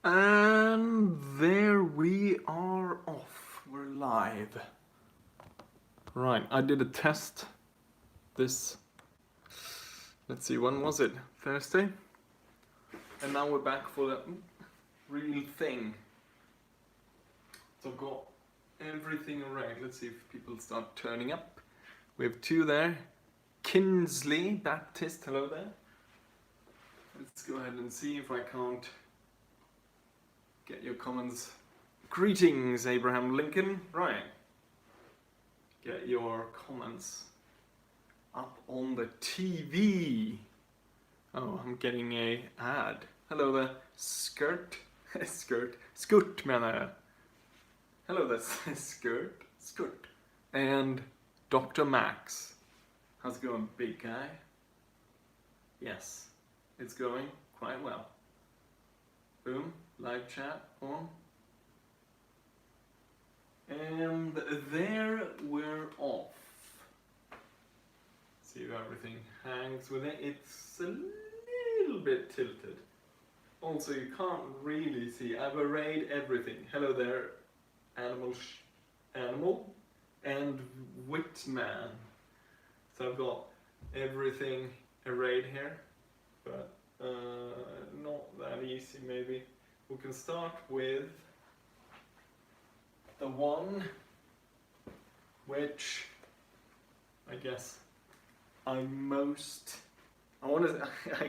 And there we are off. We're live. Right, I did a test this, let's see, when was it? Thursday? And now we're back for the real thing. So I've got everything right. Let's see if people start turning up. We have two there. Kinsley Baptist, hello there. Let's go ahead and see if I can't get your comments. Greetings, Abraham Lincoln. Right. Get your comments up on the TV. Oh, I'm getting a ad. Hello there, Skirt. Skurt menar jag. Hello there, Skurt. And Dr. Max. How's it going, big guy? Yes, it's going quite well. Boom, live chat on. And there we're off. See if everything hangs with it. It's a little bit tilted. Also, you can't really see. I've arrayed everything. Hello there, Animal and Whitman. So I've got everything arrayed here, but not that easy maybe. We can start with the one which I guess I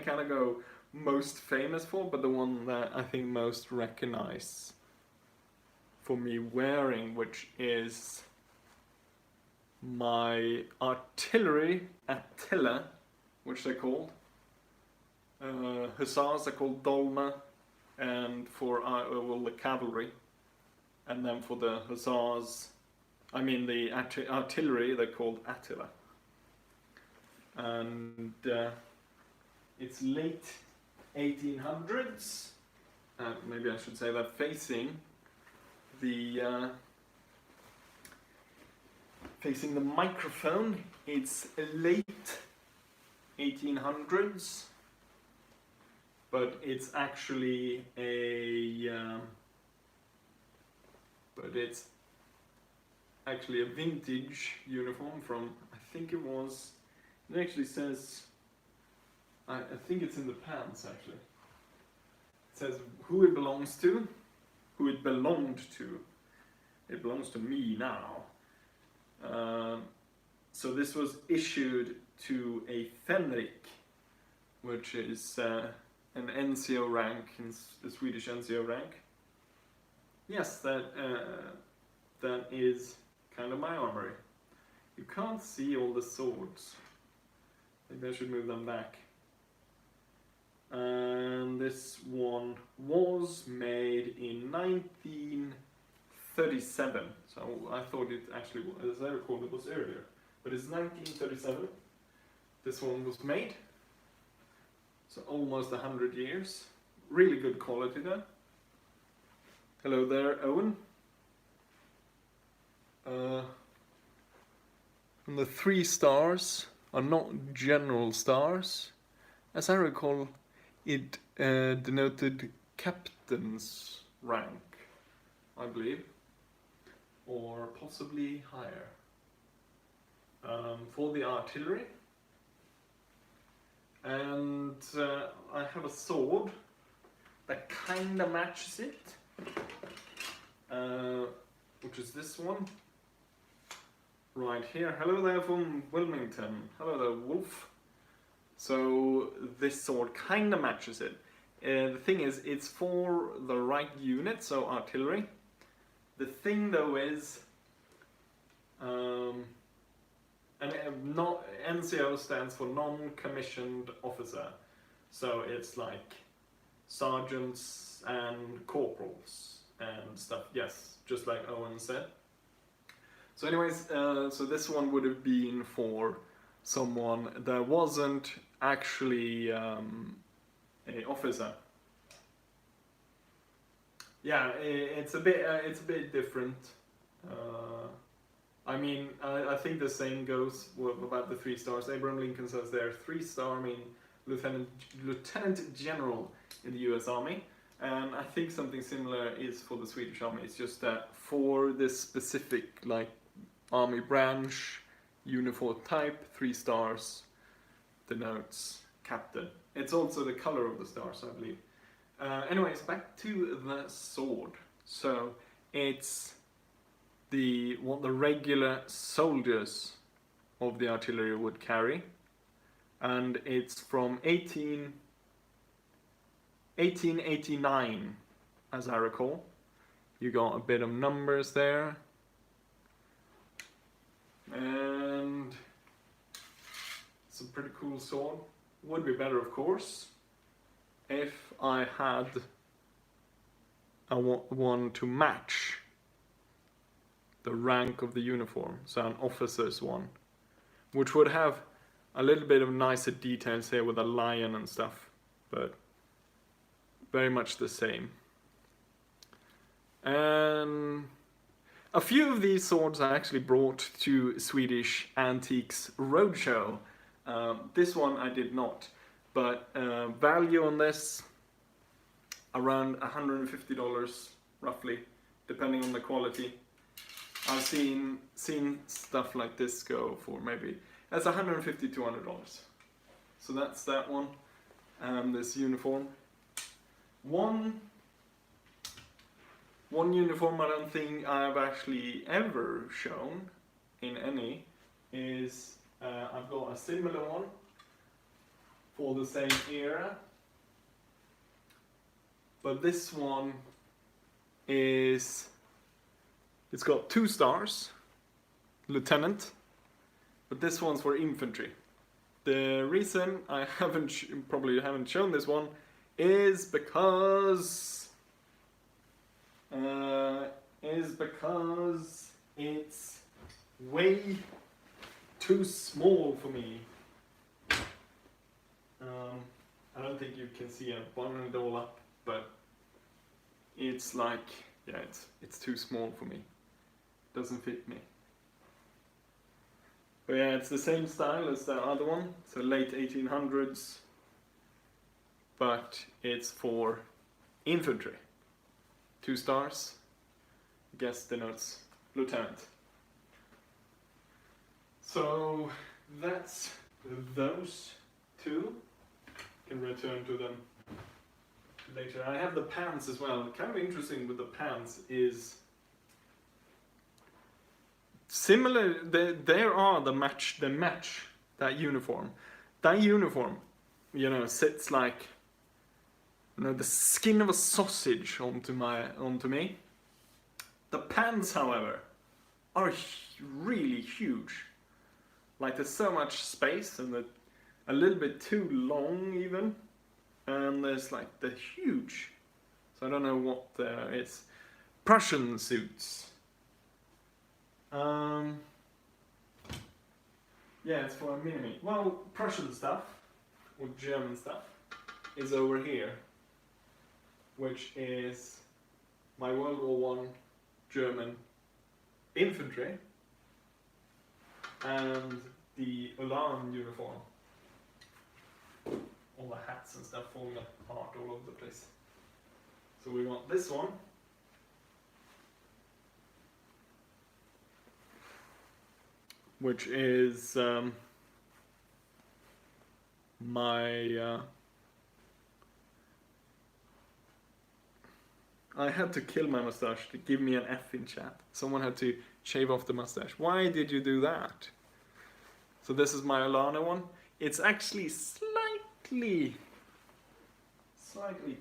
kind of go most famous for, but the one that I think most recognize for me wearing, which is my artillery Attila, which they're called. Hussars are called Dolma, and for the cavalry. And then for the hussars, the artillery, they're called Attila. And it's late 1800s. Maybe I should say that facing the microphone. It's late 1800s, but it's actually a vintage uniform from, I think it was, it actually says, I think it's in the pants actually. It says who it belongs to, who it belonged to. It belongs to me now. So this was issued to a Fenrik, which is an NCO rank, in the Swedish NCO rank. Yes, that is kind of my armory. You can't see all the swords. Maybe I should move them back. And this one was made in 1937. So I thought it actually was, as I recall, it was earlier. But it's 1937. This one was made. So almost 100 years. Really good quality there. Hello there, Owen. And the 3 stars are not general stars. As I recall, it denoted captain's rank, I believe, or possibly higher. For the artillery. And I have a sword that kinda matches it. Which is this one right here. Hello there from Wilmington. Hello there, Wolf. So this sword kind of matches it. The thing is, it's for the right unit, so artillery. The thing though is, NCO stands for non-commissioned officer. So it's like sergeants and corporals and stuff. Yes, just like Owen said. So anyways, so this one would have been for someone that wasn't actually an officer. Yeah, it's a bit different. I think the same goes about the 3 stars. Abraham Lincoln says there 3-star mean Lieutenant General in the U.S. Army, And I think something similar is for the Swedish army. It's just that for this specific like army branch, uniform type, 3 stars denotes captain. It's also the color of the stars, I believe. Anyways, back to the sword. So it's what the regular soldiers of the artillery would carry, and it's from 1889, as I recall. You got a bit of numbers there, and it's a pretty cool sword. Would be better, of course, if I had one to match the rank of the uniform, so an officer's one, which would have a little bit of nicer details here with a lion and stuff, but very much the same. And a few of these swords I actually brought to Swedish Antiques Roadshow. This one I did not, but value on this around $150 roughly, depending on the quality. I've seen stuff like this go for maybe, that's $150-$200. So that's that one, this uniform. One uniform I don't think I've actually ever shown in any is, I've got a similar one for the same era, but this one is, it's got 2 stars, lieutenant, but this one's for infantry. The reason I probably haven't shown this one is because it's way too small for me. I don't think you can see it buttoning it all up, but it's like, yeah, it's too small for me. Doesn't fit me. But yeah, it's the same style as the other one, so late 1800s, but it's for infantry. 2 stars, I guess denotes lieutenant. So that's those 2. Can return to them later. I have the pants as well. Kind of interesting with the pants is similar. There are the match that uniform. That uniform, you know, sits like, you know, the skin of a sausage onto me. The pants, however, are really huge. Like there's so much space and they're a little bit too long even. And there's like the huge. So I don't know what it's. Prussian suits. Yeah, it's for a mini. Well, Prussian stuff, or German stuff, is over here. Which is my World War I German infantry. And the alarm uniform. All the hats and stuff falling apart all over the place. So we want this one. Which is my... I had to kill my mustache to give me an F in chat. Someone had to shave off the mustache. Why did you do that? So this is my Alana one. It's actually slightly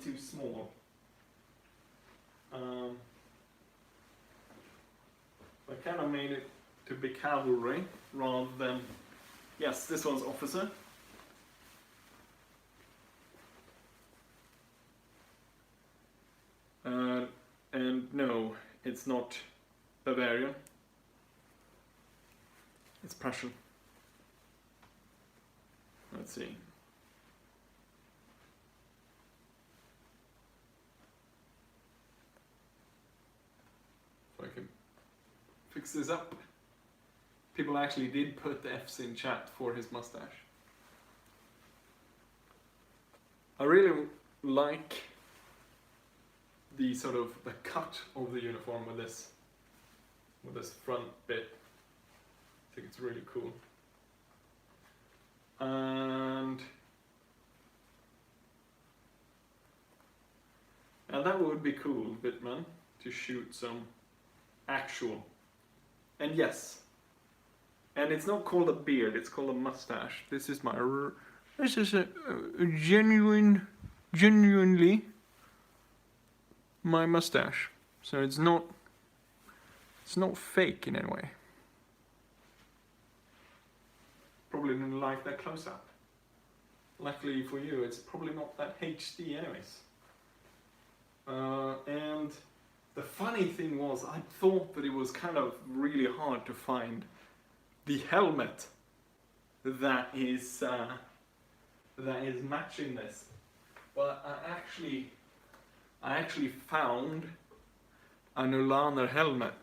too small. I kind of made it to be cavalry rather than, yes, this one's officer. And no, it's not Bavarian. It's Prussian. Let's see. If I can fix this up. People actually did put the F's in chat for his mustache. I really like the sort of the cut of the uniform with this front bit. I think it's really cool. And that would be cool, Bitman, to shoot some actual. And yes, and it's not called a beard, it's called a mustache. This is a genuinely my mustache. So it's not fake in any way. Probably didn't like that close up. Luckily for you, it's probably not that HD anyways. And the funny thing was, I thought that it was kind of really hard to find the helmet that is matching this, but I actually found an Ulaner helmet.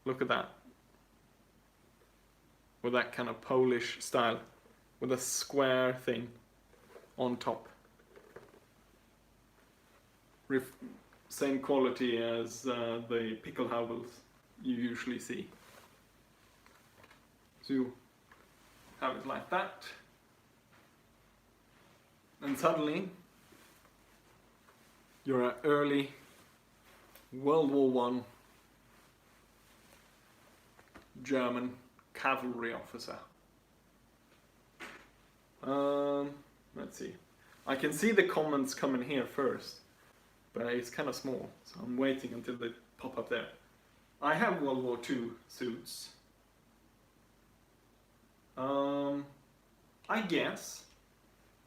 Look at that, with that kind of Polish style, with a square thing on top. Same quality as the pickelhaubels you usually see. So you have it like that, and suddenly you're an early World War I German cavalry officer. Let's see. I can see the comments coming here first, but it's kind of small, so I'm waiting until they pop up there. I have World War II suits. I guess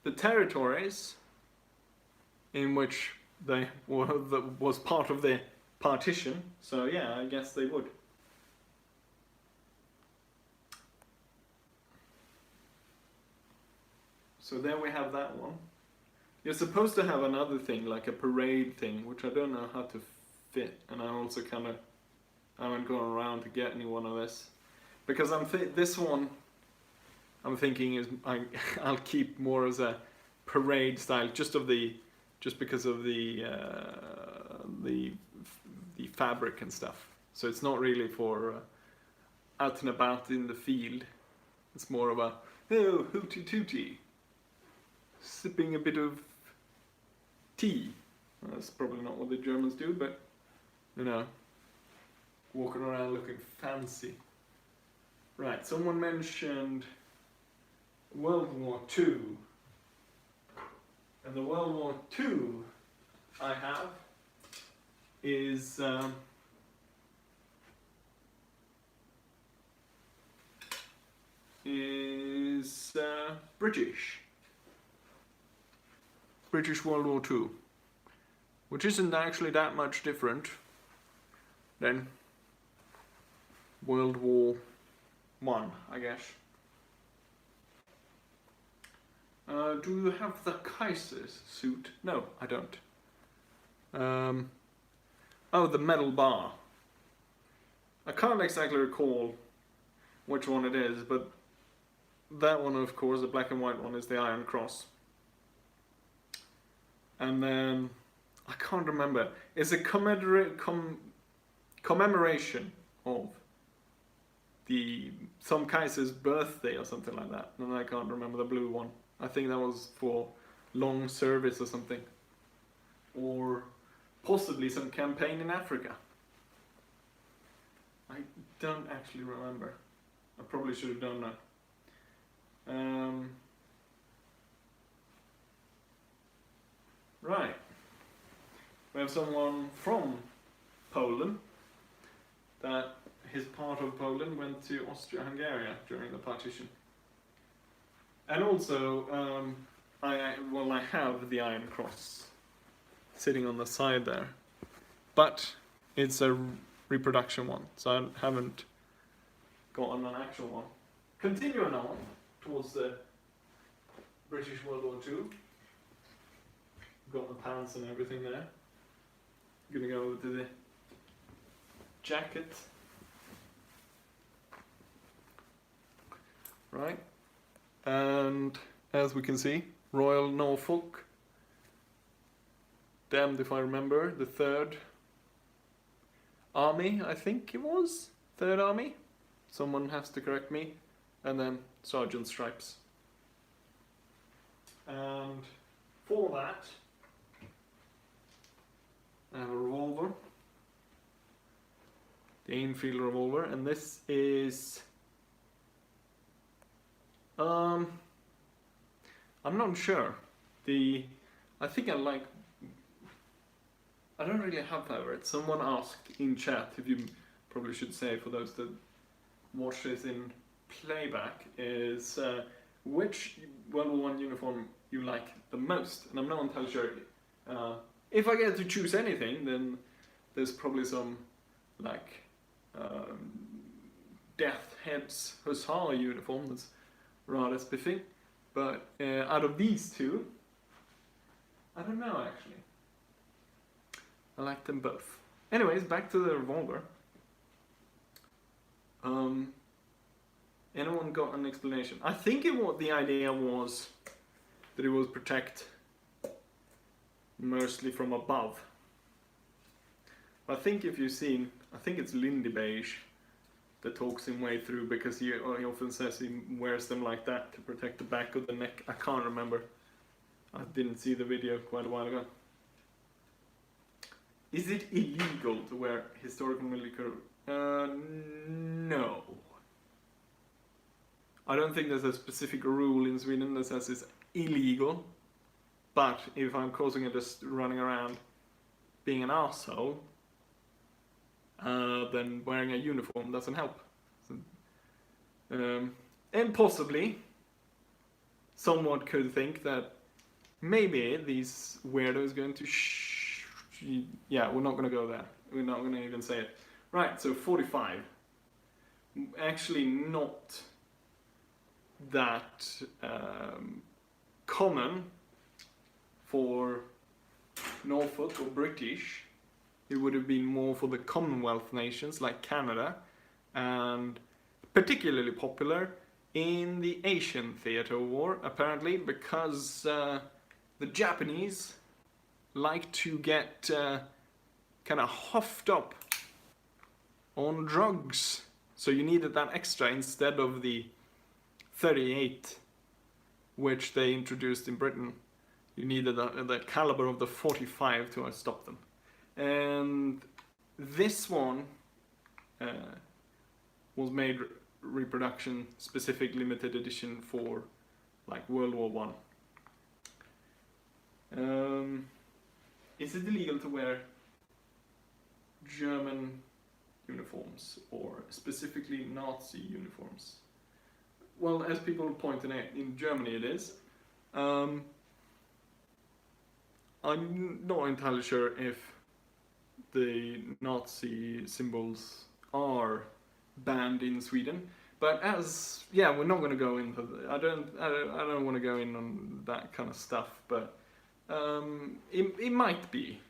the territories in which they was part of the partition, so yeah, I guess they would. So there we have that one. You're supposed to have another thing, like a parade thing, which I don't know how to fit, and I also kind of haven't gone around to get any one of this, because this one I'm thinking is I'll keep more as a parade style, just because of the fabric and stuff. So it's not really for out and about in the field. It's more of a oh, hooty tooty, sipping a bit of tea. Well, that's probably not what the Germans do, but you know, walking around looking fancy. Right, someone mentioned World War II. And the World War II I have is British World War II, which isn't actually that much different than World War I guess. Do you have the Kaiser's suit? No, I don't. Oh, the metal bar. I can't exactly recall which one it is, but that one, of course, the black and white one, is the Iron Cross. And then, I can't remember. It's a commemoration of some Kaiser's birthday or something like that. And I can't remember the blue one. I think that was for long service or something. Or possibly some campaign in Africa. I don't actually remember. I probably should have done that. Right. We have someone from Poland that his part of Poland went to Austria-Hungary during the partition. And also, I have the Iron Cross sitting on the side there, but it's a reproduction one, so I haven't gotten an actual one. Continuing on towards the British World War II, got the pants and everything there. Gonna go over to the jacket. Right, and as we can see, Royal Norfolk damned if I remember, the 3rd Army, I think it was? 3rd Army? Someone has to correct me. And then Sergeant Stripes. And for that, I have a revolver. The Enfield revolver, and this is I'm not sure. I think I don't really have favorites. Someone asked in chat, if you probably should say for those that watch this in playback, is which World War I uniform you like the most? And I'm not entirely sure. If I get to choose anything, then there's probably some like Death Head's Hussar uniform that's rather spiffy. But out of these two, I don't know actually. I like them both. Anyways, back to the revolver. Anyone got an explanation? I think the idea was that it was protect mostly from above. I think if you've seen, I think it's Lindy Beige that talks him way through, because he often says he wears them like that to protect the back of the neck. I can't remember. I didn't see the video quite a while ago. Is it illegal to wear historical military? No. I don't think there's a specific rule in Sweden that says it's illegal. But if I'm causing it just running around being an arsehole, then wearing a uniform doesn't help. And possibly, someone could think that maybe these weirdos going to yeah, we're not going to go there. We're not going to even say it. Right, so 45. Actually not that common for Norfolk or British. It would have been more for the Commonwealth nations like Canada, and particularly popular in the Asian Theatre War, apparently, because the Japanese like to get kind of huffed up on drugs. So you needed that extra instead of the 38, which they introduced in Britain. You needed the caliber of the 45 to stop them. And this one was made reproduction, specific limited edition for like World War One. Is it illegal to wear German uniforms or specifically Nazi uniforms? Well, as people pointed out, in Germany it is. I'm not entirely sure if the Nazi symbols are banned in Sweden, but we're not going to go into I don't want to go in on that kind of stuff, but it might be.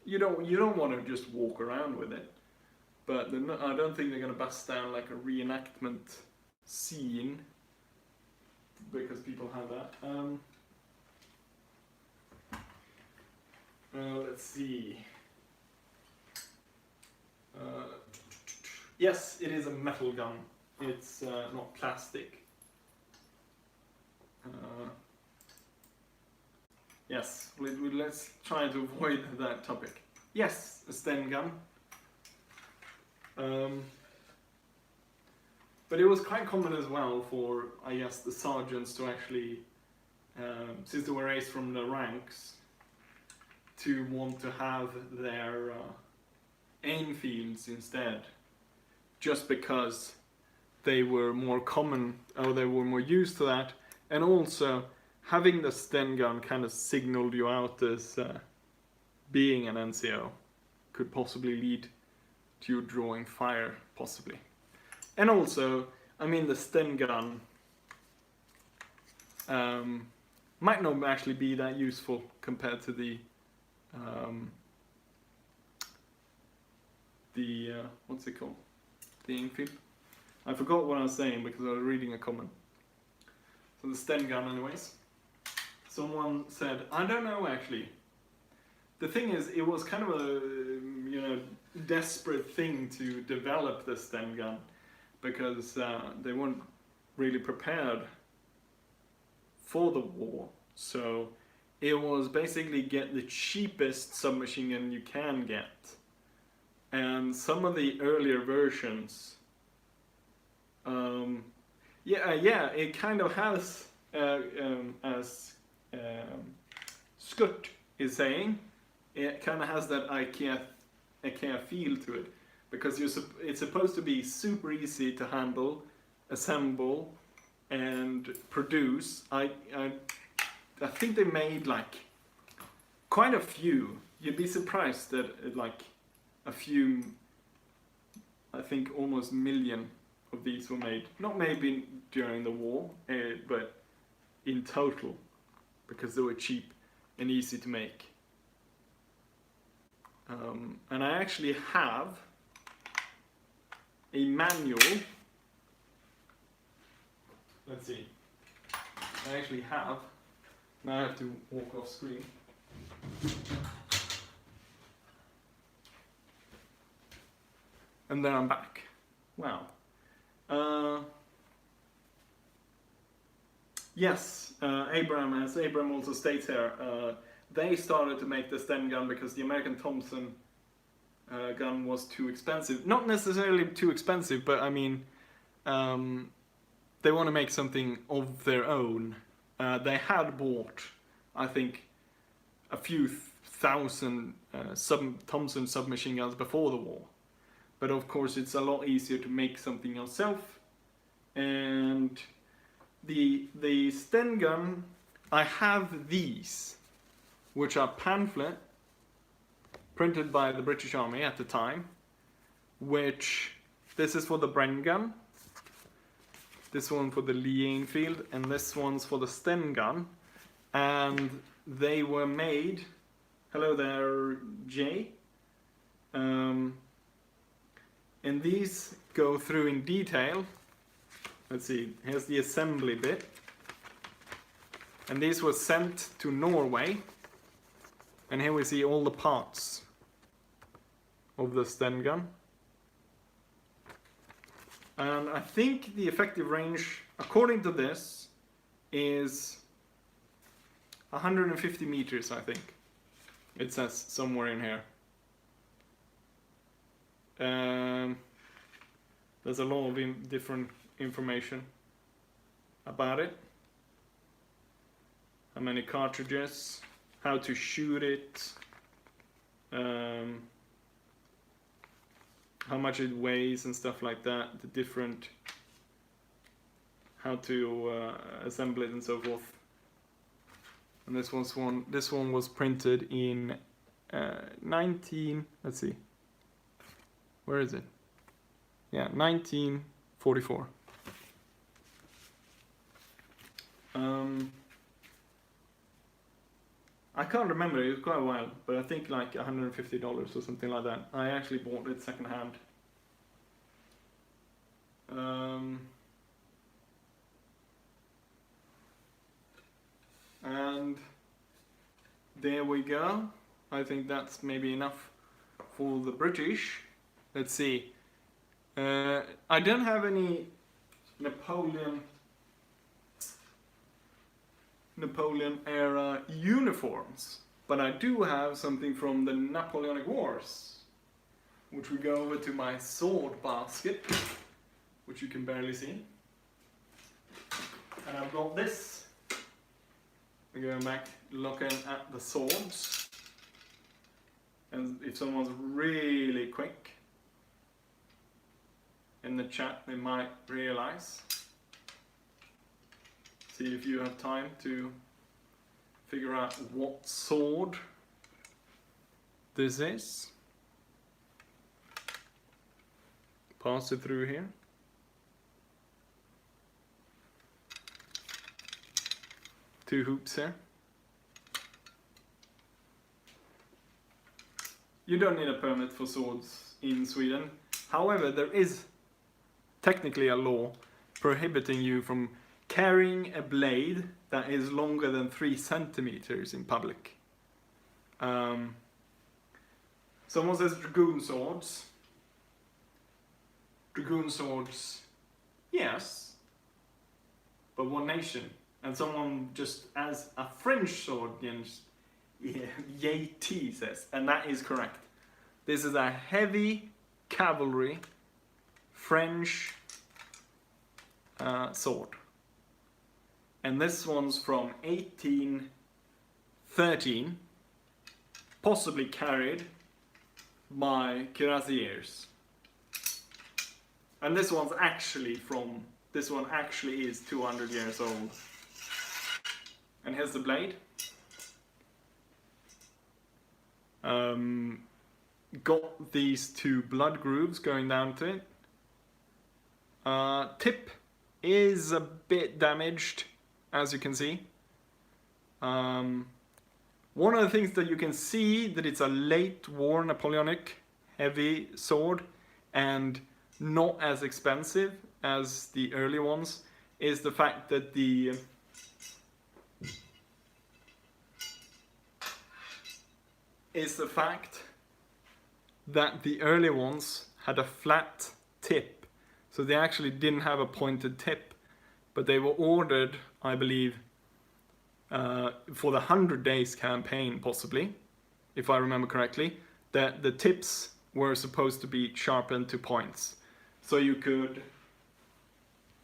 You don't want to just walk around with it, but I don't think they're going to bust down like a reenactment scene because people have that. Let's see. Yes, it is a metal gun. It's not plastic. Yes, let's try to avoid that topic. Yes, a Sten gun. But it was quite common as well for, I guess, the sergeants to actually, since they were raised from the ranks, to want to have their Enfields instead, just because they were more common, or they were more used to that, and also having the Sten gun kind of signaled you out as being an NCO, could possibly lead to you drawing fire, possibly. And also, I mean, the Sten gun might not actually be that useful compared to the what's it called? The Enfield. I forgot what I was saying because I was reading a comment. So the Sten gun, anyways. Someone said, I don't know actually. the thing is, it was kind of a desperate thing to develop the Sten gun because they weren't really prepared for the war. So it was basically get the cheapest submachine gun you can get. And some of the earlier versions, it kind of has, as Scott is saying, it kind of has that IKEA feel to it, because it's supposed to be super easy to handle, assemble, and produce. I think they made like quite a few. You'd be surprised that like a few, I think almost million of these were made. Not maybe during the war, but in total, because they were cheap and easy to make. And I actually have a manual. Let's see. I actually have. Now I have to walk off screen. And then I'm back. Wow. Yes, Abraham, as Abraham also states here, they started to make the Sten gun because the American Thompson gun was too expensive. Not necessarily too expensive, but I mean, they want to make something of their own. They had bought, I think, a few thousand Thompson submachine guns before the war. But of course it's a lot easier to make something yourself. And the Sten gun, I have these, which are pamphlet printed by the British Army at the time, which, this is for the Bren gun, this one for the Lee Enfield, and this one's for the Sten gun. And they were made, hello there Jay, and these go through in detail. Let's see, here's the assembly bit. And these were sent to Norway. And here we see all the parts of the Sten gun. And I think the effective range, according to this, is 150 meters, I think. It says somewhere in here. There's a lot of different information about it. How many cartridges, how to shoot it, how much it weighs and stuff like that, the different, how to assemble it and so forth. And this one was printed in 1944. I can't remember, it was quite a while, but I think like $150 or something like that. I actually bought it second hand. And there we go. I think that's maybe enough for the British. Let's see. I don't have any Napoleon era uniforms, but I do have something from the Napoleonic Wars, which we go over to my sword basket, which you can barely see. And I've got this. We're going back looking at the swords, and if someone's really quick in the chat, they might realize. See if you have time to figure out what sword this is. Pass it through here. Two hoops here. You don't need a permit for swords in Sweden. However, there is technically a law prohibiting you from carrying a blade that is longer than 3 centimeters in public. Someone says dragoon swords. Dragoon swords, yes. But what nation? And someone just as a French sword, Yeti says, and that is correct. This is a heavy cavalry French sword. And this one's from 1813, possibly carried by cuirassiers. And this one actually is 200 years old. And here's the blade. Got these two blood grooves going down to it. Tip is a bit damaged, as you can see. One of the things that you can see that it's a late war Napoleonic heavy sword and not as expensive as the early ones is the fact that the early ones had a flat tip, so they actually didn't have a pointed tip, but they were ordered, I believe, for the 100 Days campaign, possibly, if I remember correctly, that the tips were supposed to be sharpened to points. So you could,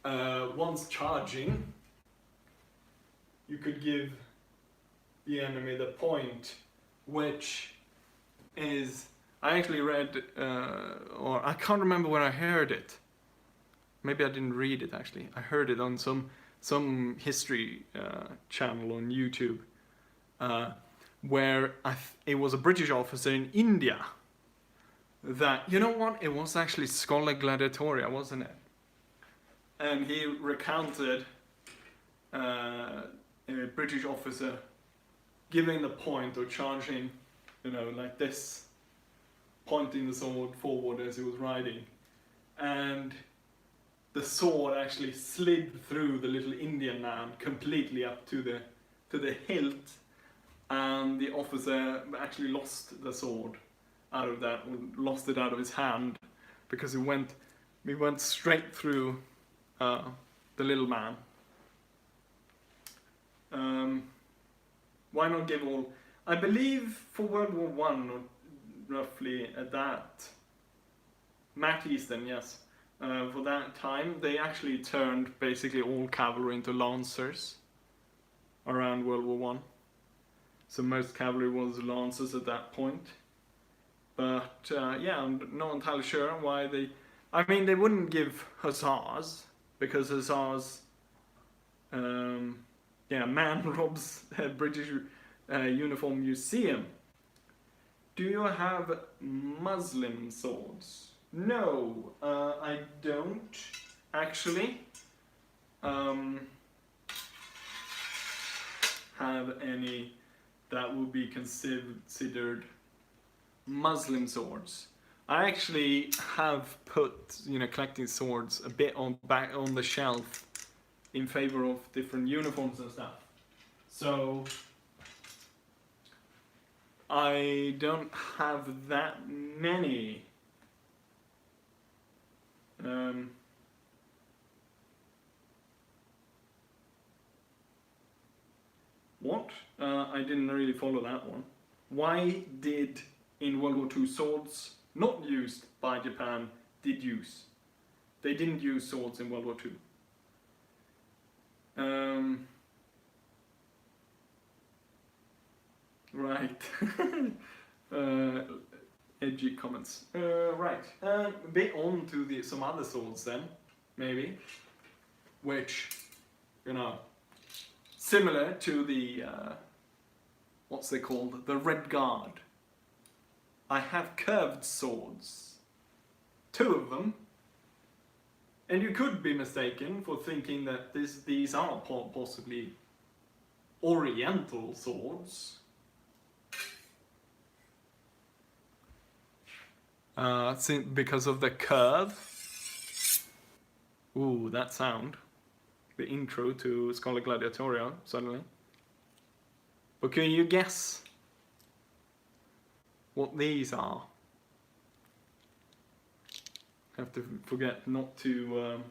once charging, you could give the enemy the point, which is, I actually read, or I can't remember where I heard it. Maybe I didn't read it actually. I heard it on some history channel on YouTube, where it was a British officer in India that, you know what, it was actually Schola Gladiatoria, wasn't it? And he recounted a British officer giving the point or charging, like this, pointing the sword forward as he was riding, and the sword actually slid through the little Indian man completely up to the hilt, and the officer actually lost the sword out of that, lost it out of his hand, because it went straight through the little man. Why not give all? I believe for World War I, roughly at that, Matt Easton, yes. For that time, they actually turned basically all cavalry into lancers around World War I. So most cavalry was lancers at that point. But yeah, I'm not entirely sure why they... I mean, they wouldn't give hussars, because hussars... man robs a British uniform museum. Do you have Muslim swords? No, I don't actually have any that would be considered Muslim swords. I actually have put, collecting swords a bit back on the shelf in favor of different uniforms and stuff. So I don't have that many. What? I didn't really follow that one. Why did, in World War II, swords not used by Japan did use? They didn't use swords in World War II. Right. Edgy comments. Right. A bit on to some other swords then, maybe. Which, similar to the, what's they called? The Red Guard. I have curved swords. 2 of them. And you could be mistaken for thinking that these are possibly Oriental swords. Because of the curve. Ooh, that sound. The intro to Schola Gladiatoria, suddenly. But can you guess what these are? Have to forget not to.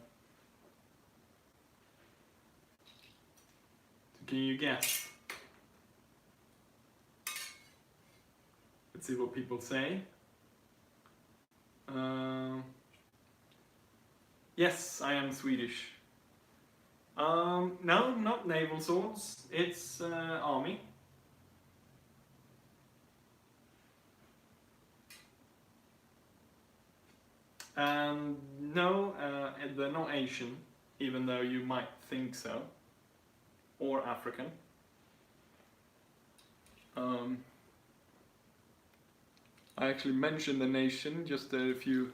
Can you guess? Let's see what people say. Yes, I am Swedish. No, not naval swords. It's army. And no, they're not Asian, even though you might think so, or African. I actually mentioned the nation just a few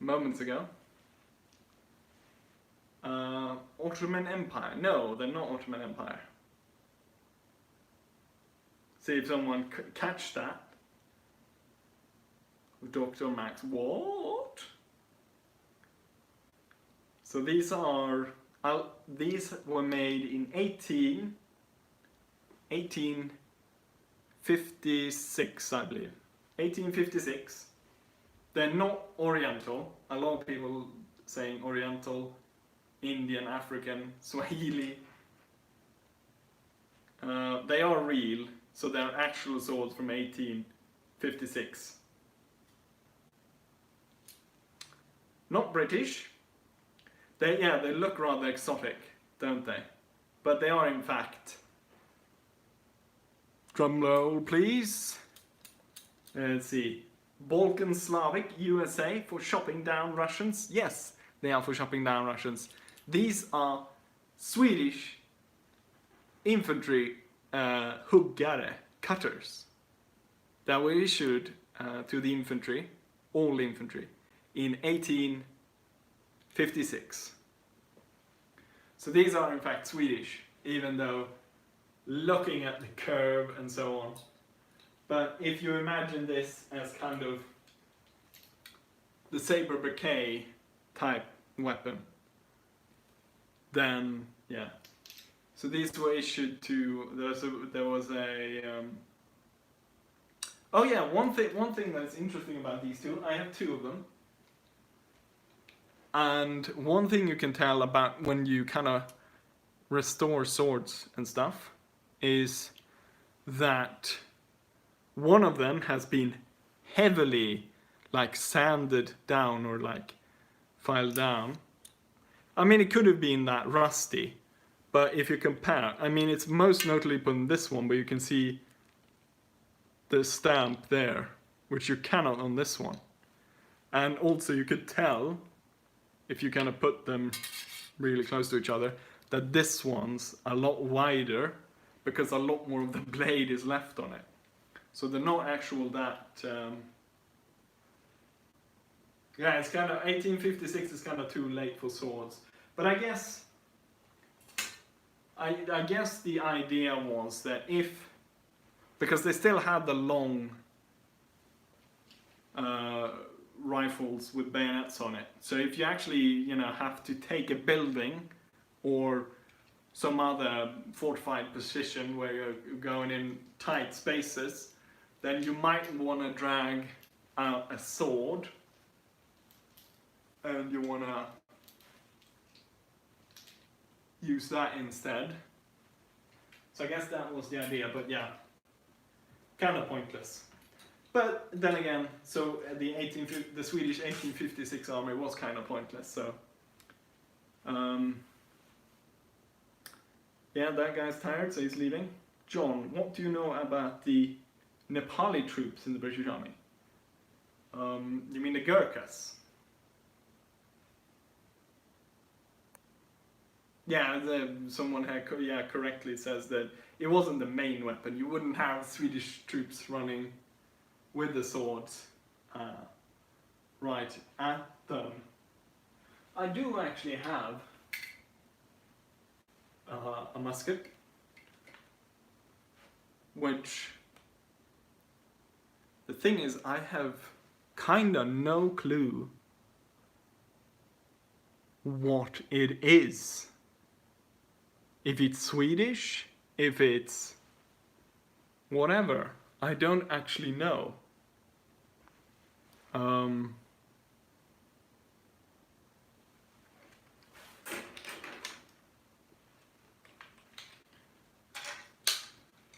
moments ago. Ottoman Empire. No, they're not Ottoman Empire. See if someone catch that. Dr. Max, what? So these are, these were made in 1856, I believe. 1856. They're not Oriental. A lot of people saying Oriental, Indian, African, Swahili. They are real, so they're actual swords from 1856. Not British. They look rather exotic, don't they? But they are in fact. Drum roll, please. Let's see. Balkan Slavic, USA, for chopping down Russians. Yes, they are for chopping down Russians. These are Swedish infantry huggare, cutters, that were issued to the infantry, all infantry, in 1856. So these are in fact Swedish, even though looking at the curve and so on. But if you imagine this as kind of the saber bouquet type weapon, then yeah. So these were issued to, there was a oh yeah, one thing that's interesting about these two, I have two of them. And one thing you can tell about when you kind of restore swords and stuff is that one of them has been heavily like sanded down or like filed down. I mean, it could have been that rusty, but if you compare, I mean, it's most notably on this one, but you can see the stamp there, which you cannot on this one. And also you could tell, if you kind of put them really close to each other, that this one's a lot wider because a lot more of the blade is left on it. So they're not actual that. Yeah, it's kind of 1856 is kind of too late for swords, but I guess the idea was that because they still had the long rifles with bayonets on it. So if you actually, have to take a building or some other fortified position where you're going in tight spaces, then you might want to drag out a sword, and you want to use that instead. So I guess that was the idea, but yeah, kind of pointless. But then again, so the Swedish 1856 army was kind of pointless. So yeah, that guy's tired, so he's leaving. John, what do you know about the Nepali troops in the British Army? You mean the Gurkhas? Yeah, someone had correctly says that it wasn't the main weapon. You wouldn't have Swedish troops running with the swords right at them. I do actually have a musket, which the thing is, I have kinda no clue what it is. If it's Swedish, if it's whatever, I don't actually know.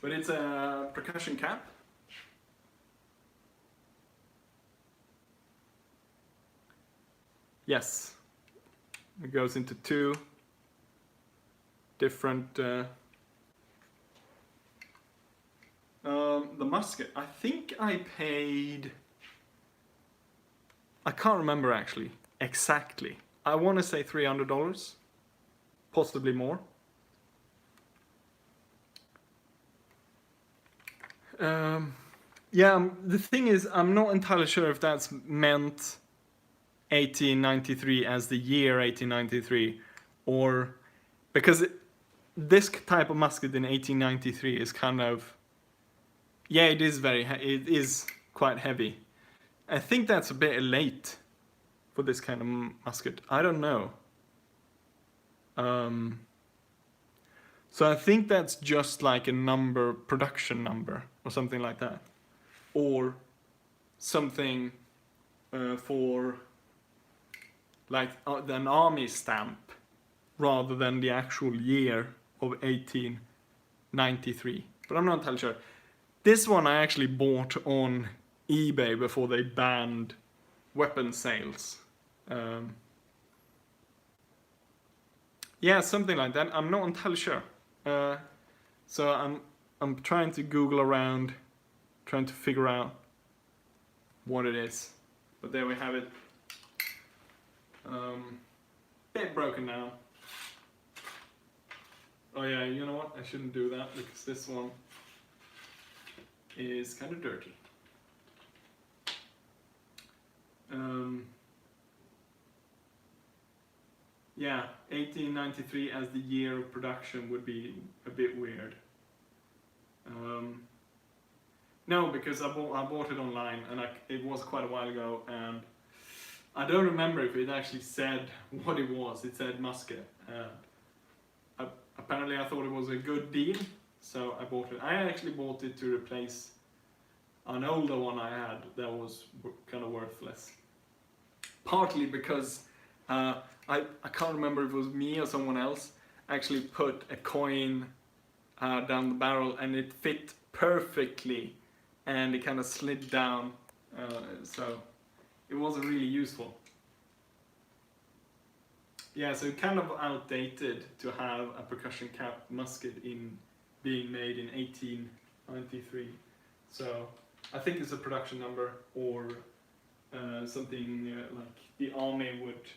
But it's a percussion cap. Yes, it goes into two different. The musket. I think I paid. I can't remember actually exactly. I want to say $300, possibly more. Yeah, the thing is, I'm not entirely sure if that's meant 1893 as the year 1893, or because this type of musket in 1893 is kind of, yeah, it is it is quite heavy. I think that's a bit late for this kind of musket. I don't know. So I think that's just like a number, production number, or something like that, or something for like an army stamp, rather than the actual year of 1893. But I'm not entirely sure. This one I actually bought on eBay before they banned weapon sales. Yeah, something like that. I'm not entirely sure. So I'm trying to Google around, trying to figure out what it is. But there we have it. Bit broken now. Oh yeah, you know what? I shouldn't do that because this one is kind of dirty. Yeah, 1893 as the year of production would be a bit weird. No, because I bought it online, and it was quite a while ago, and I don't remember if it actually said what it was. It said musket. Apparently I thought it was a good deal, so I bought it. I actually bought it to replace an older one I had that was kind of worthless. Partly because I can't remember if it was me or someone else actually put a coin down the barrel, and it fit perfectly, and it kind of slid down, so it wasn't really useful. Yeah, so kind of outdated to have a percussion cap musket being made in 1893. So I think it's a production number, or something like the army would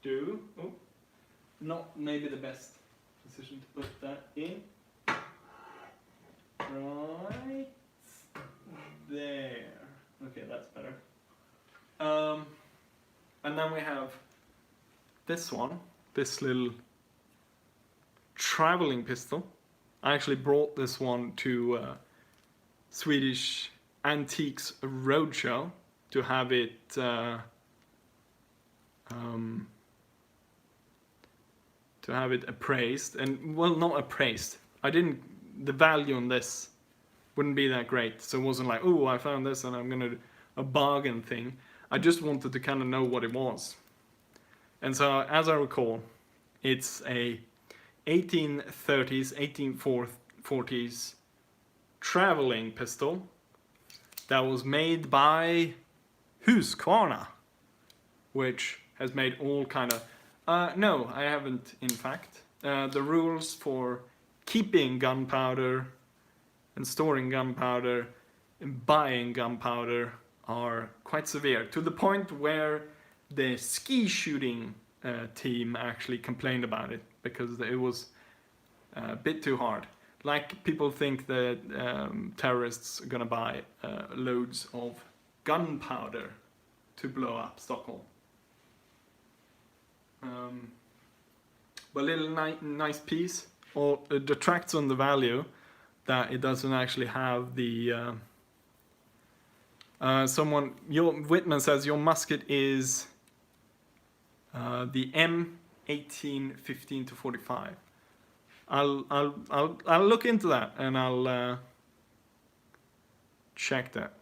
do. Oh, not maybe the best position to put that in. Right there. Okay, that's better. And then we have this one, this little traveling pistol. I actually brought this one to Swedish Antiques Roadshow to have it appraised, and well, not appraised. The value on this wouldn't be that great, so it wasn't like, oh, I found this and I'm gonna do a bargain thing. I just wanted to kind of know what it was. And so, as I recall, it's a 1830s, 1840s traveling pistol that was made by Husqvarna, which has made all kind of... no, I haven't, in fact. The rules for keeping gunpowder and storing gunpowder and buying gunpowder are quite severe, to the point where the ski shooting team actually complained about it, because it was a bit too hard. Like, people think that terrorists are gonna buy loads of gunpowder to blow up Stockholm. But a little nice piece, or it detracts on the value that it doesn't actually have the... your Whitman says your musket is the M1815 to 45. I'll look into that, and I'll check that.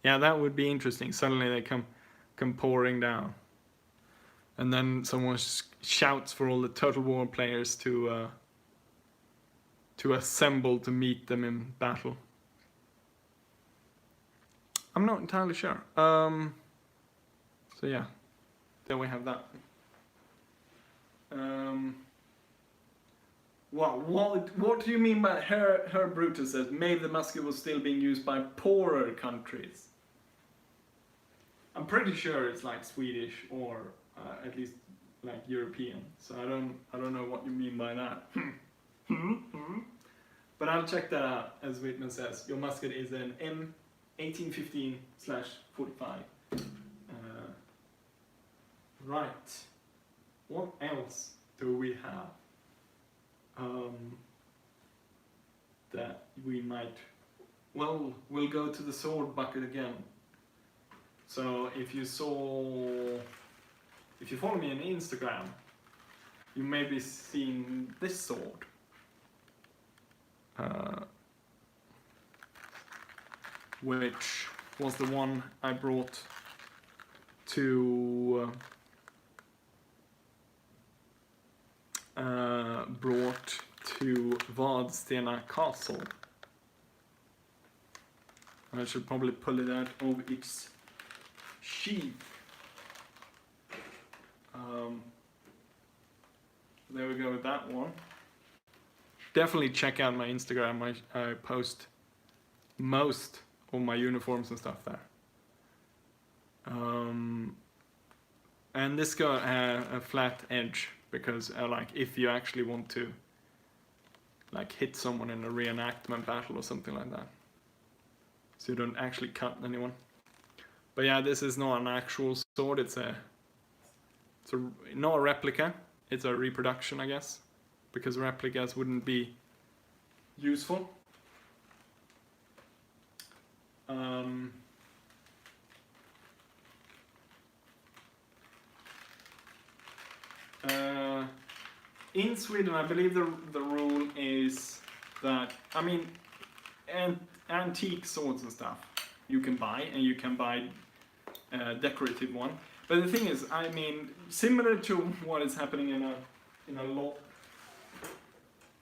Yeah, that would be interesting. Suddenly they come pouring down, and then someone shouts for all the Total War players to to assemble to meet them in battle. I'm not entirely sure. So yeah, there we have that. What do you mean by Herr Brutus says, maybe the musket was still being used by poorer countries? I'm pretty sure it's like Swedish or at least like European. So I don't know what you mean by that. But I'll check that out. As Whitman says, your musket is an M1815/45. Right. What else do we have that we might? Well, we'll go to the sword bucket again. So if you follow me on Instagram, you may be seeing this sword. Which was the one I brought to Vadstena Castle. I should probably pull it out of its sheath. There we go with that one. Definitely check out my Instagram. I post most of my uniforms and stuff there. And this got a flat edge because like if you actually want to like hit someone in a reenactment battle or something like that, so you don't actually cut anyone. But yeah, this is not an actual sword. It's not a replica. It's a reproduction, I guess, because replicas wouldn't be useful. In Sweden, I believe the rule is that, I mean, antique swords and stuff you can buy, and you can buy a decorative one. But the thing is, I mean, similar to what is happening in a lot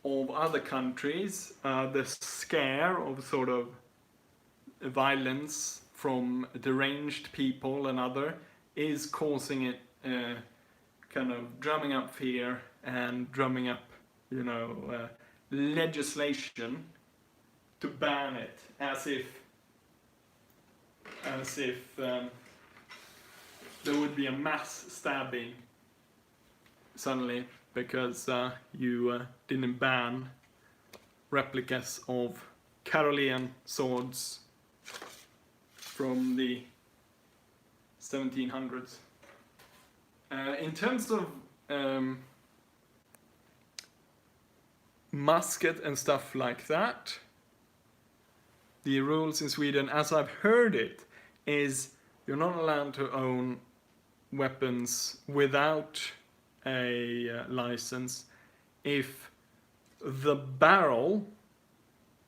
of other countries, the scare of sort of violence from deranged people and other is causing it kind of drumming up fear and drumming up, you know, legislation to ban it, as if there would be a mass stabbing suddenly because you didn't ban replicas of Carolean swords from the 1700s. In terms of musket and stuff like that, the rules in Sweden, as I've heard it, is you're not allowed to own weapons without a license if the barrel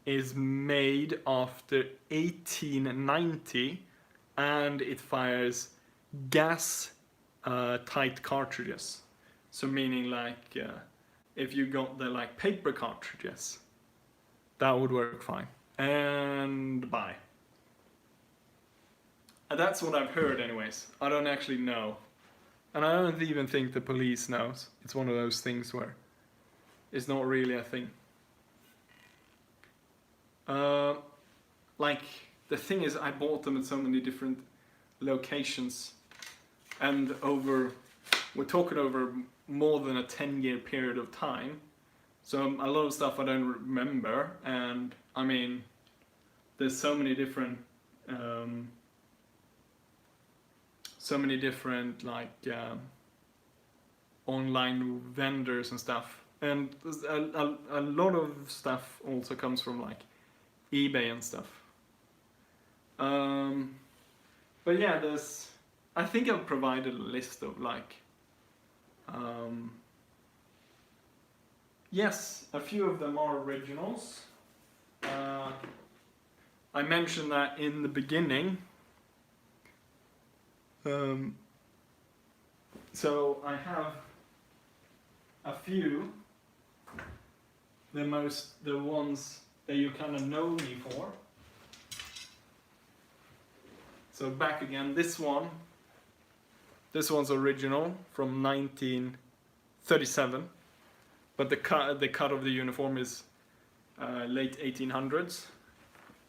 is made after 1890 and it fires gas tight cartridges. So meaning like if you got the like paper cartridges, that would work fine. And bye. And that's what I've heard anyways. I don't actually know. And I don't even think the police knows. It's one of those things where it's not really a thing. Like, the thing is, I bought them at so many different locations. And we're talking over more than a 10-year period of time. So a lot of stuff I don't remember. And, I mean, there's so many different like online vendors and stuff, and a lot of stuff also comes from like eBay and stuff. But yeah, I think I've provided a list of like yes, a few of them are originals. I mentioned that in the beginning. So I have a few the ones that you kind of know me for. So back again, this one's original from 1937, but the cut of the uniform is late 1800s.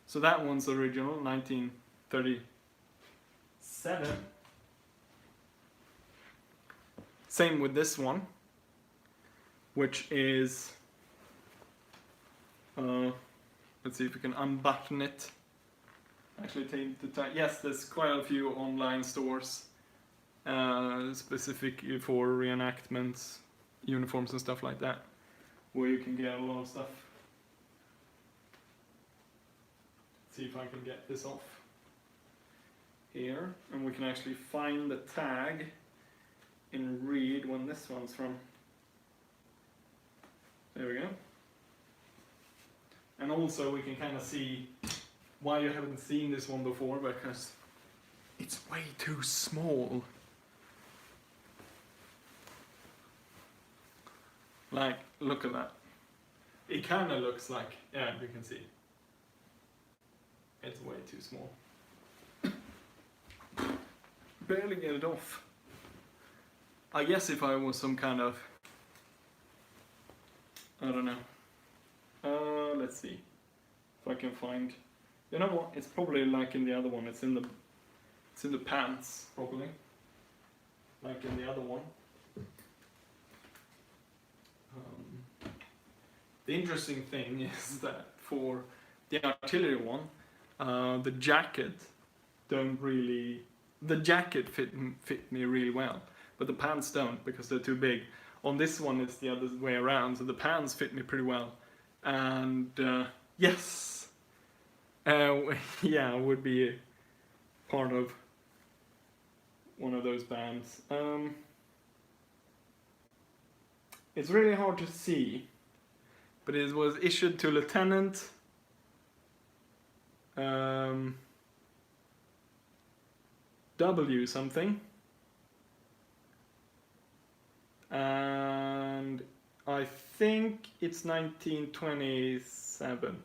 So that one's original, 1937. Same with this one, which is, let's see if we can unbutton it. Actually, take the time. Yes, there's quite a few online stores specific for reenactments, uniforms and stuff like that, where you can get a lot of stuff. Let's see if I can get this off here, and we can actually find the tag and read when this one's from. There we go. And also we can kind of see why you haven't seen this one before, because it's way too small. Like, look at that. It kind of looks like, yeah, you can see. It's way too small. Barely get it off. I guess if I was some kind of, I don't know. Let's see if I can find. You know what? It's probably like in the other one. It's in the pants, probably. Like in the other one. The interesting thing is that for the artillery one, the jacket fit me really well, but the pants don't, because they're too big. On this one it's the other way around, so the pants fit me pretty well. And yes, yeah, I would be part of one of those bands. It's really hard to see, but it was issued to Lieutenant W something, and I think it's 1927.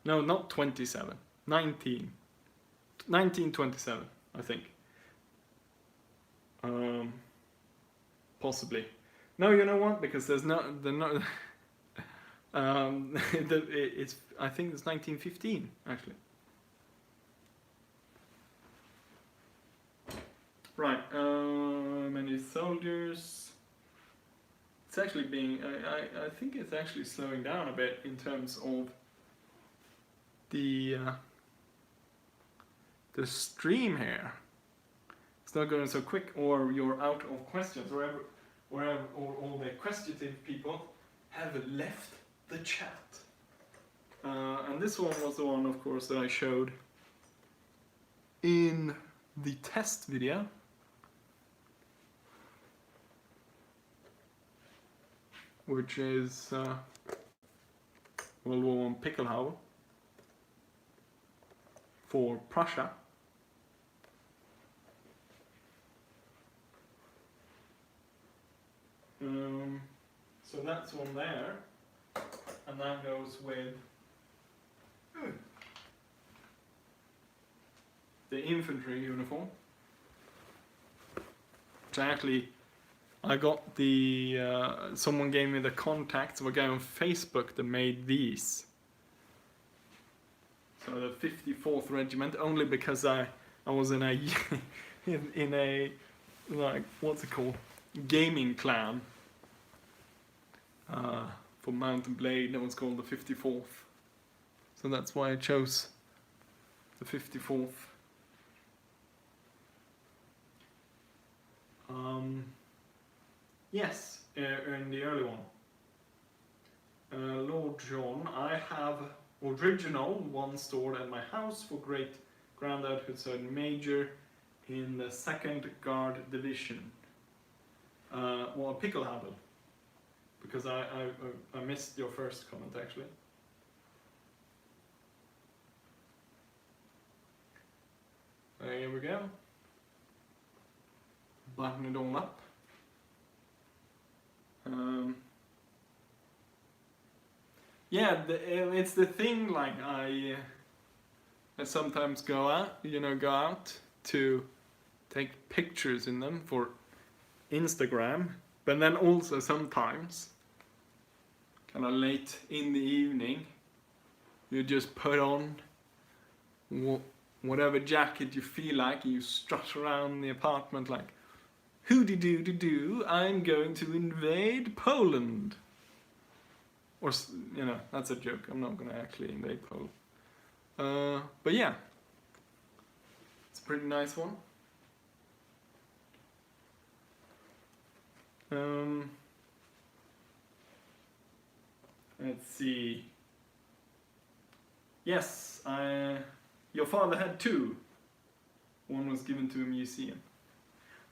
No, not 27. 1927, I think. Possibly. No, you know what? Because there's no. It's. I think it's 1915 actually. Right. Many soldiers. It's actually being. I think it's actually slowing down a bit in terms of the stream here. It's not going so quick, or you're out of questions, or all the questioning people have left the chat. And this one was the one, of course, that I showed in the test video. Which is World War I Pickelhaube for Prussia. So that's one there, and that goes with the infantry uniform. Which actually, I got the, someone gave me the contacts of a guy on Facebook that made these. So the 54th Regiment, only because I was in a, in a, like, what's it called? Gaming clan. For Mountain Blade, that was called the 54th. So that's why I chose the 54th. Yes, in the early one. Lord John, I have original one stored at my house for Great Grandad Hussein Major in the 2nd Guard Division. Well, Pickelhaube. Because I missed your first comment actually. Here we go. Button it all up. yeah, it's the thing. Like I sometimes go out, go out to take pictures in them for Instagram, but then also sometimes, kind of late in the evening, you just put on whatever jacket you feel like, and you strut around the apartment like, hoo-de-doo-de-doo, I'm going to invade Poland. Or, that's a joke. I'm not going to actually invade Poland. But yeah, it's a pretty nice one. Let's see. Yes, your father had two. One was given to a museum.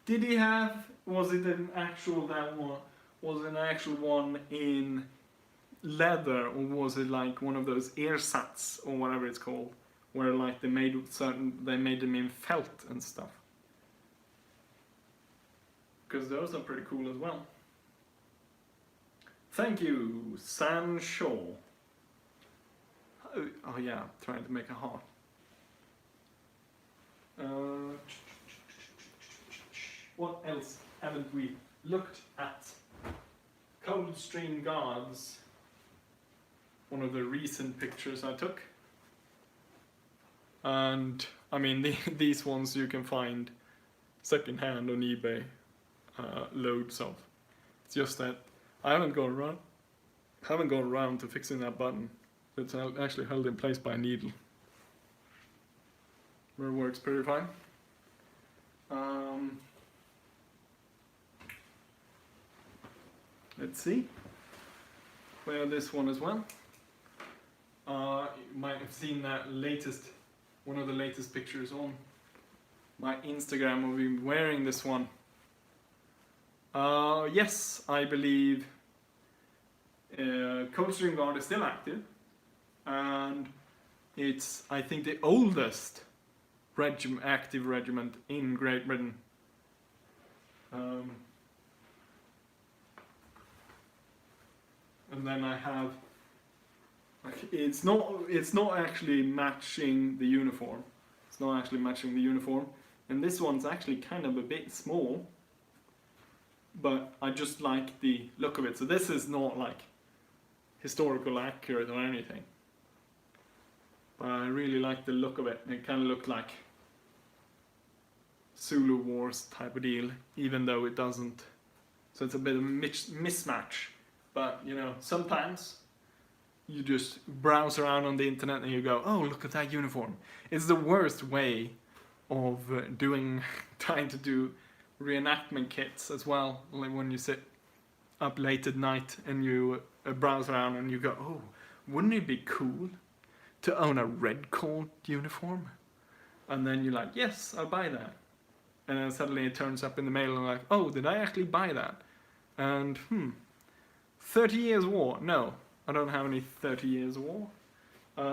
Did he have? Was it an actual one in leather, or was it like one of those ersatz or whatever it's called, where like they made them in felt and stuff? Because those are pretty cool as well. Thank you, San Shaw. Oh yeah, I'm trying to make a heart. What else haven't we looked at? Coldstream Guards. One of the recent pictures I took. And I mean, these ones you can find secondhand on eBay. Loads of. It's just that I haven't gone around to fixing that button. It's actually held in place by a needle. But it works pretty fine. Let's see. We have this one as well. You might have seen that one of the latest pictures on my Instagram of me wearing this one. Yes, I believe Coldstream Guard is still active, and it's, I think, the oldest active regiment in Great Britain. And then I have, it's not actually matching the uniform. It's not actually matching the uniform, and this one's actually kind of a bit small. But I just like the look of it. So this is not like historical accurate or anything. But I really like the look of it. It kind of looked like Zulu Wars type of deal, even though it doesn't. So it's a bit of a mismatch. But sometimes you just browse around on the internet and you go, oh, look at that uniform. It's the worst way of trying to do reenactment kits as well, like when you sit up late at night and you browse around and you go, oh, wouldn't it be cool to own a red coat uniform? And then you're like, yes, I'll buy that. And then suddenly it turns up in the mail and like, oh, did I actually buy that? And 30 years war? No, I don't have any 30 years war.